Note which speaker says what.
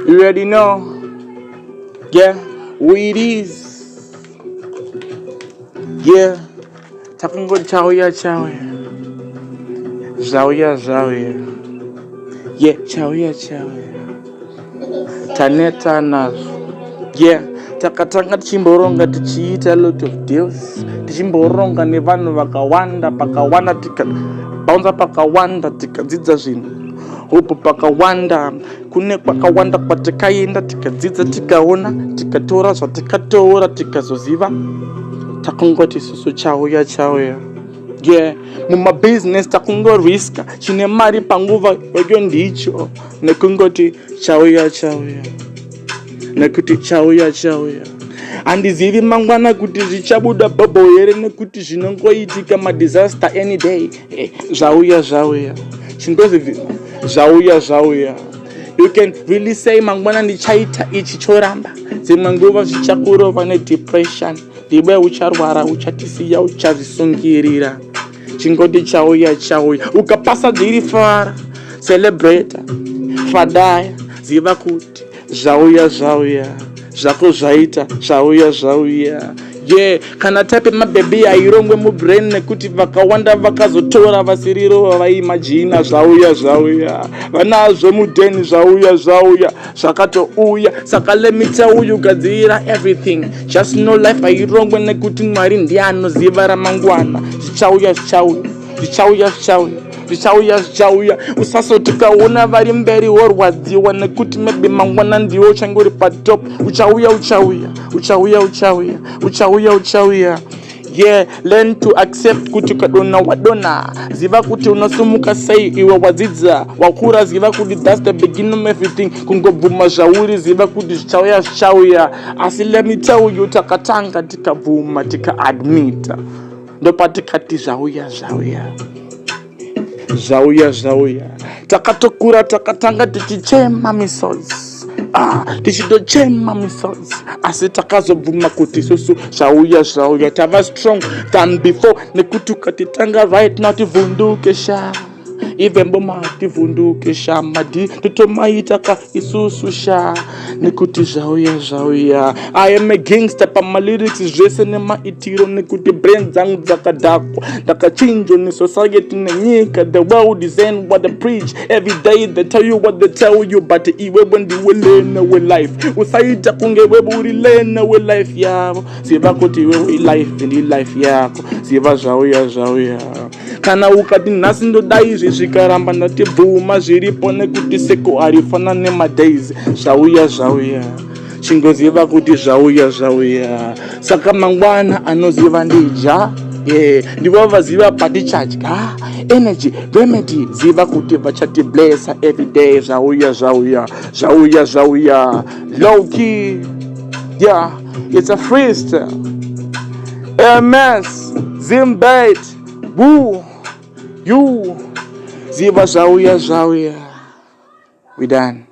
Speaker 1: You already know. Yeah, who it is. Yeah. Takungo chawia. Zawia. Yeah, chawia. Taneta nazo. Yeah, takatanga tichimboronga tichiita a lot of deals. Tichimboronga nevanhu vakawanda pakawanda bounce pakawanda tikadzidza zvinhu. Upo pakawanda kune pakawanda kwatakaenda tikadzidza tikaona tikatora zvatakatoora tikazoziva takungoti isusu chauya. Yeah, mumabusiness takungoriska chine mari panguva yacho ndicho nekungoti chauya. Nekuti chauya. Handizivi mangwana kuti zvichabuda bubble here nekuti zvinongoitika madisaster any day. Zvauya. Chindozi zvauya. You can really say mangwana ndichaita ichi choramba. Dzimwe nguva zvichakurova nedepression. Ndiwe ucharwara uchatisiya uchazvisungirira. Chingoti chauya. Ukapasa dziri fara. Celebrate. Fadaya. Ziva kuti zvauya. Zvako zvaita zvauya. Yeah, kana type mababy airongwe mubrain nekuti vakawanda vakazotora vasirirova vaimagina zvauya. Vanazvo mudheni zvauya. Zvakatouya. Saka let me tell you gadzira everything. Just know life airongwe nekuti Mwari ndiye anoziva ramangwana. Zvichauya. Usasoti kaona vari mberi worwadziwa nekuti maybe mangwana ndiwo uchangori patop. Uchauya. Yeah, learn to accept kuti kadona wadona. Ziva kuti unasumuka sei iwe wadzidza. Wakura ziva kuti that's the beginning of everything. Kungobvuma zvauri ziva kuti zvichauya. Asi let me tell you takatanga tikabvuma tika-admita. Ndopatikati zvauya. Takatokura takatanga tichichema misozi. Tichidochema misozi. Asi takazobvuma kuti susu zvauya. Tava strong than before. Nekuti ukatitanga right now tivhunduke sha. Even boma tivhunduke sha. Madi totomaita ka isusu sha. Nekuti zvauya. I am a gangster pa my lyrics zvese nemaitiro nekuti brain dzangu dzakadhakwa. Ndakachinjwa ni society nenyika. The world is in what they preach. Every day they tell you what they tell you. But iwe ndiwe lena we life. Usaita kunge wewe uri lena we life yako. Siva kuti wewe life ndi life yako. Siva zvauya. Kana ukati nhasi ndodai zvikaramba ndatibvuma zviripo nekuti seko arifana nemadays. Zvauya. Chingoziva kuti zvauya. Saka mangwana anoziva ndija. Yeah, ndivo vaziva patichadya. Energy, remedy, ziva kuti vachati blessa every day. Zvauya. Low key. Yeah, it's a freestyle. MS, Zimbait, Woo, you. Ziva zvauya. We done.